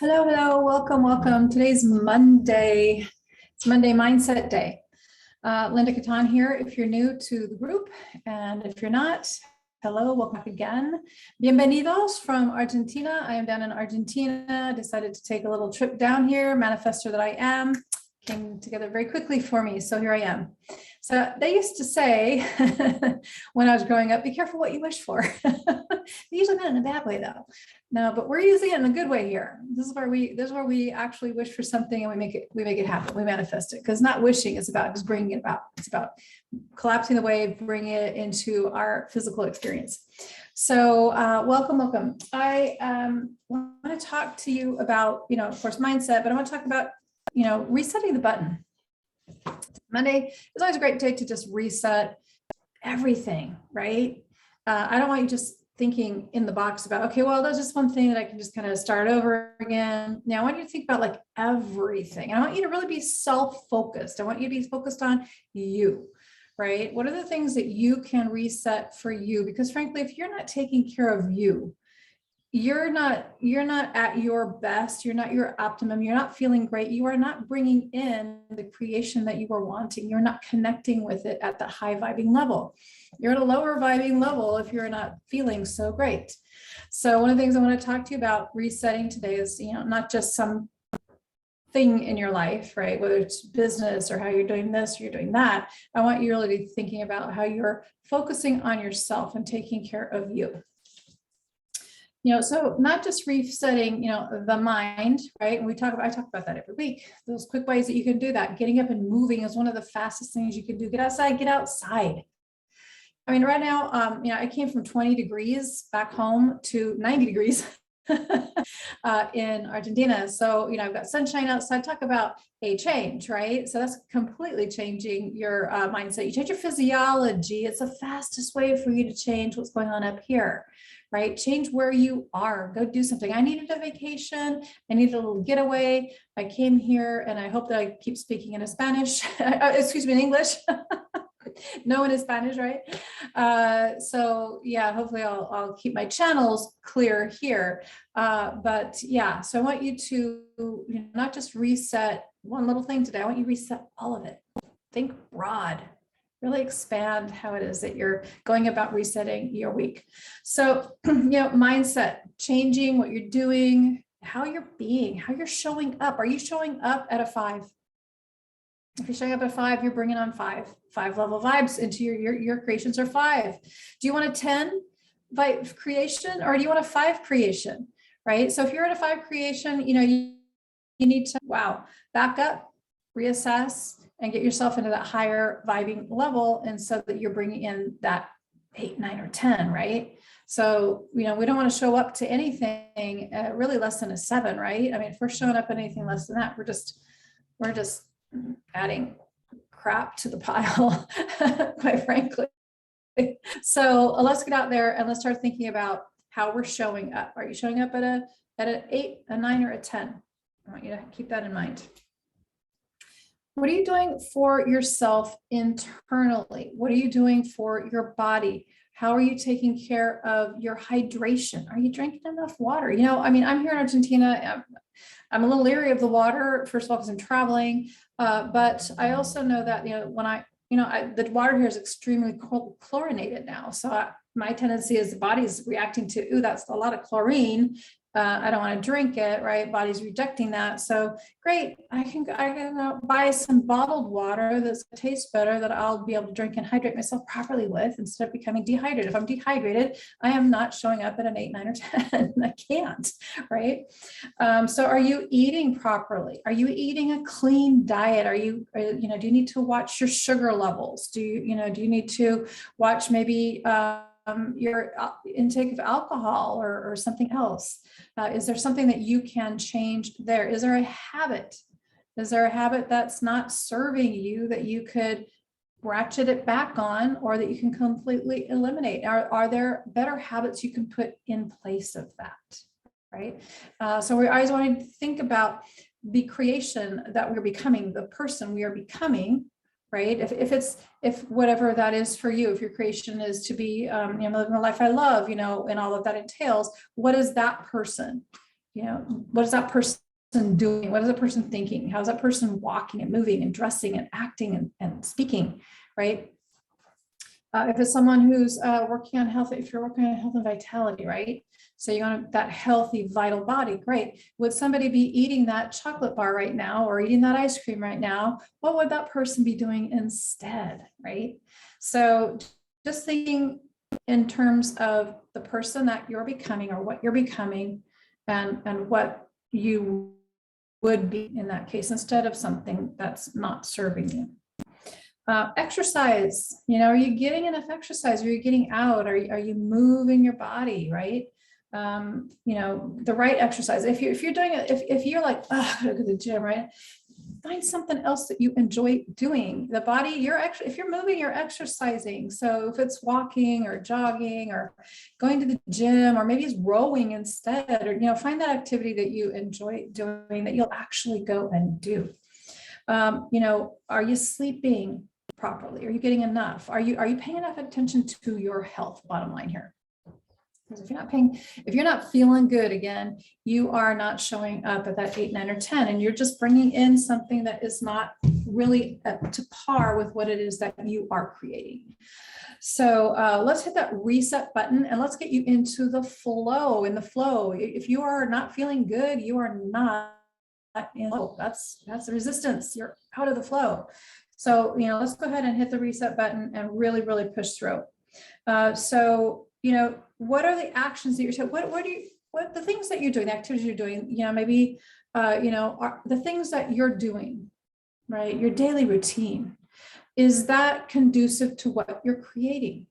Hello, hello, welcome, welcome. Today's Monday. It's Monday Mindset Day. Linda Kattan here if you're new to the group, and if you're not, hello, welcome back again. Bienvenidos from Argentina. I am down in Argentina, decided to take a little trip down here, manifestor that I am. Came together very quickly for me, so here I am. So they used to say when I was growing up, be careful what you wish for. They usually meant in a bad way though. No, but we're using it in a good way here. This is where we actually wish for something and we make it happen. We manifest it, because not wishing is about just bringing it about. It's about collapsing the wave, bringing it into our physical experience. So welcome. I want to talk to you about, of course, mindset, but I want to talk about, resetting the button. Monday is always a great day to just reset everything, right? I don't want you just thinking in the box about, okay, well, there's just one thing that I can just kind of start over again. Now I want you to think about like everything. I want you to really be self-focused. I want you to be focused on you, right? What are the things that you can reset for you? Because frankly, if you're not taking care of you, you're not at your best, you're not your optimum, you're not feeling great, you are not bringing in the creation that you are wanting, you're not connecting with it at the high vibing level. You're at a lower vibing level if you're not feeling so great. So one of the things I want to talk to you about resetting today is, not just some thing in your life, right? Whether it's business or how you're doing this or you're doing that. I want you really to be thinking about how you're focusing on yourself and taking care of you. So not just resetting, the mind, right? And I talk about that every week. Those quick ways that you can do that. Getting up and moving is one of the fastest things you can do. Get outside. I mean, right now, I came from 20 degrees back home to 90 degrees in Argentina. So, I've got sunshine outside. Talk about a change, right? So that's completely changing your mindset. You change your physiology. It's the fastest way for you to change what's going on up here, right? Change where you are. Go do something. I needed a vacation. I needed a little getaway. I came here, and I hope that I keep speaking in Spanish. Excuse me, in English. No one is Spanish, right? So yeah, hopefully I'll keep my channels clear here. But yeah, so I want you to not just reset one little thing today. I want you to reset all of it. Think broad. Really expand how it is that you're going about resetting your week. So, mindset, changing what you're doing, how you're being, how you're showing up. Are you showing up at a 5? If you're showing up at 5, you're bringing on 5 level vibes into your creations are 5. Do you want a 10 vibe creation, or do you want a 5 creation, right? So if you're at a 5 creation, you need to, back up, reassess, and get yourself into that higher vibing level. And so that you're bringing in that 8, 9, or 10, right? So, we don't want to show up to anything really less than a 7, right? I mean, if we're showing up at anything less than that, we're just adding crap to the pile, quite frankly. So let's get out there and let's start thinking about how we're showing up. Are you showing up at an 8, a 9, or a 10? I want you to keep that in mind. What are you doing for yourself internally? What are you doing for your body? How are you taking care of your hydration? Are you drinking enough water? I'm here in Argentina. I'm a little leery of the water, first of all, because I'm traveling. But I also know that, the water here is extremely chlorinated now. So my tendency is the body's reacting to, that's a lot of chlorine. I don't want to drink it, right? Body's rejecting that. So great. I can buy some bottled water that tastes better, that I'll be able to drink and hydrate myself properly with, instead of becoming dehydrated. If I'm dehydrated, I am not showing up at an 8, 9, or 10. I can't, right? So are you eating properly? Are you eating a clean diet? Do you need to watch your sugar levels? Do you need to watch maybe, your intake of alcohol or something else? Is there something that you can change there? Is there a habit? Is there a habit that's not serving you that you could ratchet it back on, or that you can completely eliminate? Are there better habits you can put in place of that, right? So we always want to think about the creation that we're becoming, the person we are becoming, right? If whatever that is for you, if your creation is to be, living the life I love, and all that entails, what is that person? what is that person doing? What is that person thinking? How's that person walking and moving and dressing and acting and speaking, right? If it's someone who's working on health, if you're working on health and vitality, right? So you want that healthy, vital body, great. Would somebody be eating that chocolate bar right now or eating that ice cream right now? What would that person be doing instead, right? So just thinking in terms of the person that you're becoming or what you're becoming and what you would be in that case, instead of something that's not serving you. Exercise, are you getting enough exercise? Are you getting out? Are you moving your body, right? The right exercise. If you're doing it, if you're like, oh, I gotta go to the gym, right? Find something else that you enjoy doing. The body, if you're moving, you're exercising. So if it's walking or jogging or going to the gym, or maybe it's rowing instead, or find that activity that you enjoy doing that you'll actually go and do. Are you sleeping properly? Are you getting enough? Are you paying enough attention to your health? Bottom line here. Because if you're not feeling good, again, you are not showing up at that 8, 9, or 10, and you're just bringing in something that is not really up to par with what it is that you are creating. So let's hit that reset button and let's get you into the flow. In the flow, if you are not feeling good, you are not in flow. That's the resistance. You're out of the flow. So let's go ahead and hit the reset button and really, really push through. What are the actions that you're taking? What the things that you're doing, the activities you're doing, maybe, are the things that you're doing, right? Your daily routine, is that conducive to what you're creating?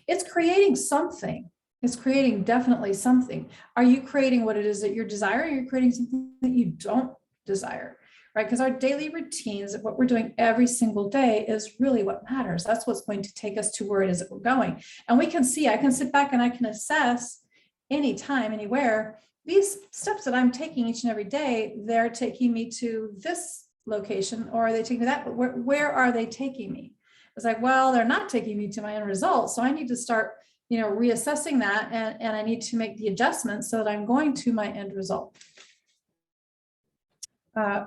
It's creating something. It's creating definitely something. Are you creating what it is that you're desiring? Or are you creating something that you don't desire? Right? Because our daily routines, what we're doing every single day, is really what matters. That's what's going to take us to where it is that we're going. And I can sit back and I can assess anytime, anywhere, these steps that I'm taking each and every day, they're taking me to this location, or are they taking me that? But where are they taking me? It's like, well, they're not taking me to my end result. So I need to start, reassessing that, and I need to make the adjustments so that I'm going to my end result.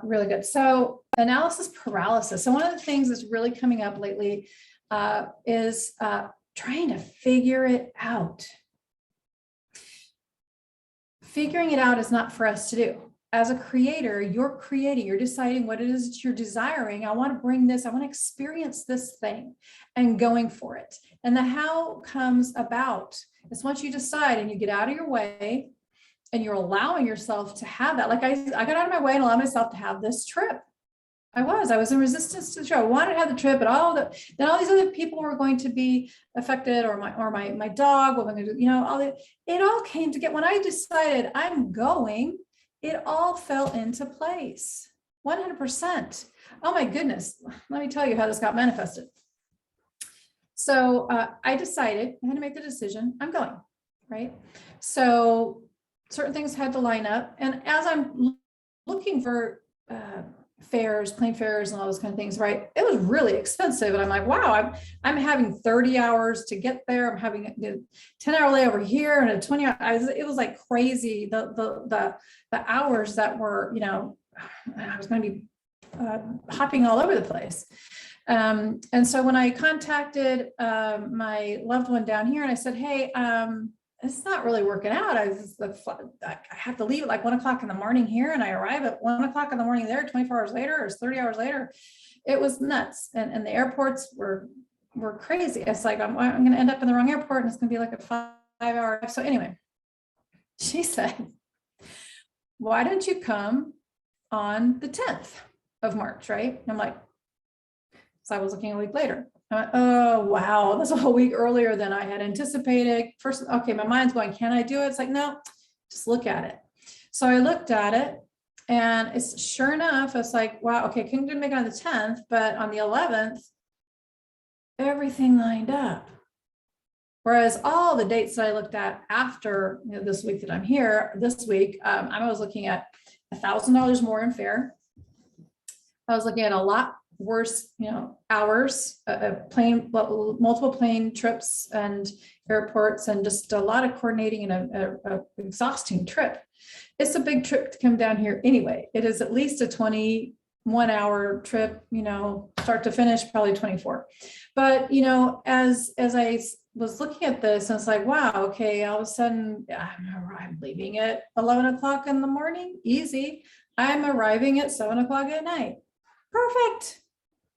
Really good. So analysis paralysis. So one of the things that's really coming up lately is trying to figure it out. Figuring it out is not for us to do. As a creator, you're creating, you're deciding what it is that you're desiring. I want to bring this, I want to experience this thing, and going for it. And the how comes about. It's once you decide and you get out of your way, and you're allowing yourself to have that. Like I got out of my way and allowed myself to have this trip. I was in resistance to the trip. I wanted to have the trip, but then all these other people were going to be affected, or my dog, what am I going to do? It all came together. When I decided I'm going, it all fell into place. 100%. Oh my goodness. Let me tell you how this got manifested. So I decided, I had to make the decision, I'm going, right? So certain things had to line up. And as I'm looking for plane fares and all those kind of things, right? It was really expensive. And I'm like, wow, I'm having 30 hours to get there. I'm having a 10-hour layover here and a 20-hour. It was like crazy. The hours that were, I was going to be hopping all over the place. And so when I contacted my loved one down here and I said, hey, it's not really working out. I have to leave at like 1 o'clock in the morning here, and I arrive at 1 o'clock in the morning there. 24 hours later, or 30 hours later, it was nuts. And the airports were crazy. It's like I'm going to end up in the wrong airport, and it's going to be like a 5-hour. So anyway, she said, "Why don't you come on the 10th of March?" Right? And I'm like, so I was looking a week later. I went, oh, wow, that's a whole week earlier than I had anticipated. First, okay, my mind's going, can I do it? It's like, no, just look at it. So I looked at it, and it's sure enough, it's like, wow, okay, couldn't make it on the 10th, but on the 11th, everything lined up. Whereas all the dates that I looked at after this week that I'm here, this week, I was looking at $1,000 more in fare. I was looking at a lot worse, hours, multiple plane trips and airports, and just a lot of coordinating and a exhausting trip. It's a big trip to come down here anyway. It is at least a 21-hour trip, start to finish, probably 24. But, as I was looking at this, and it's like, wow, okay, all of a sudden I'm leaving at 11 o'clock in the morning, easy. I'm arriving at 7 o'clock at night. Perfect.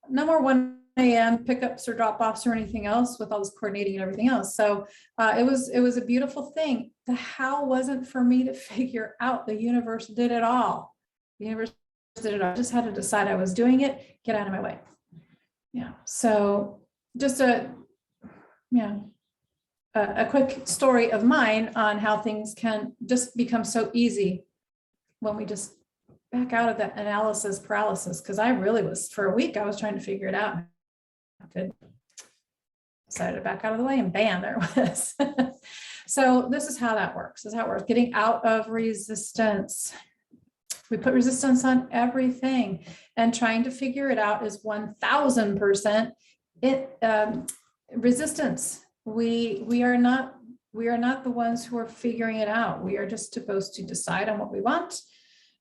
No more 1 a.m. pickups or drop-offs or anything else with all this coordinating and everything else. So it was a beautiful thing. The how wasn't for me to figure out. The universe did it all. The universe did it all. I just had to decide I was doing it, get out of my way. Yeah. So just a quick story of mine on how things can just become so easy when we just back out of that analysis paralysis. Because I really was, for a week, I was trying to figure it out. I decided to back out of the way, and bam, there it was. So this is how that works. This is how it works. Getting out of resistance. We put resistance on everything, and trying to figure it out is 1000% resistance. We are not the ones who are figuring it out. We are just supposed to decide on what we want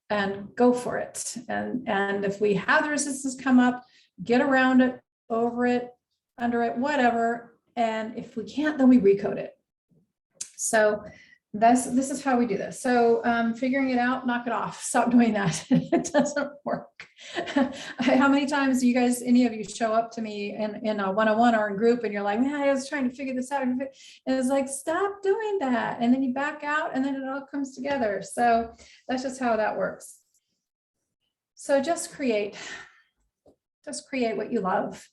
and go for it. And if we have the resistance come up, get around it, over it, under it, whatever. And if we can't, then we recode it. So this is how we do this. So figuring it out, knock it off, stop doing that. It doesn't work. How many times do you guys, any of you, show up to me in a one-on-one or in group, and you're like, man, I was trying to figure this out. And it's like, stop doing that. And then you back out, and then it all comes together. So that's just how that works. So just create what you love.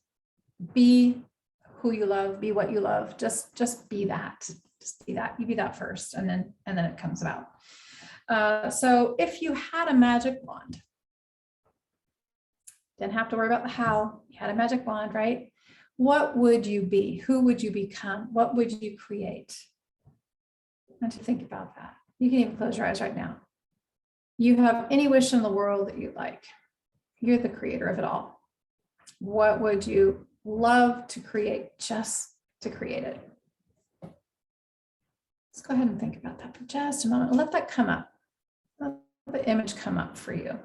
Be who you love, be what you love. Just be that. Just be that. You be that first, and then it comes about. So if you had a magic wand, didn't have to worry about the how, you had a magic wand, right? What would you be? Who would you become? What would you create? I want you to think about that. You can even close your eyes right now. You have any wish in the world that you like. You're the creator of it all. What would you love to create, just to create it? Let's go ahead and think about that for just a moment. Let that come up. Let the image come up for you.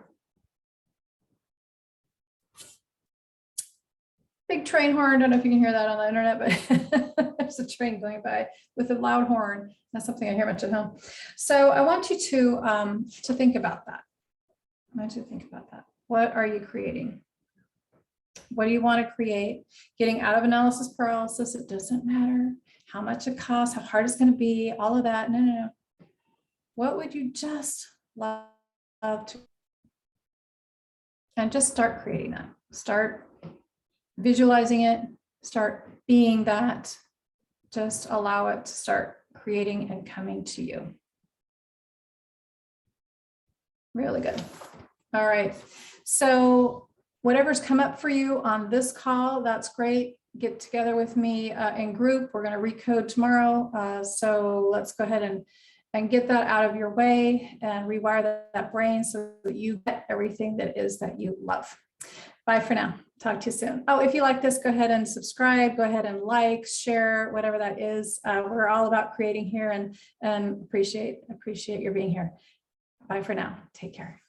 Big train horn. Don't know if you can hear that on the internet, but there's a train going by with a loud horn. That's something I hear much at home. So I want you to think about that. I want you to think about that. What are you creating? What do you want to create? Getting out of analysis paralysis. It doesn't matter how much it costs, how hard it's going to be, all of that. No. What would you just love to? And just start creating that. Start visualizing it. Start being that. Just allow it to start creating and coming to you. Really good. All right. So whatever's come up for you on this call, that's great. Get together with me in group. We're going to recode tomorrow. So let's go ahead and get that out of your way and rewire that brain so that you get everything that is that you love. Bye for now. Talk to you soon. Oh, if you like this, go ahead and subscribe. Go ahead and like, share, whatever that is. We're all about creating here, and appreciate your being here. Bye for now. Take care.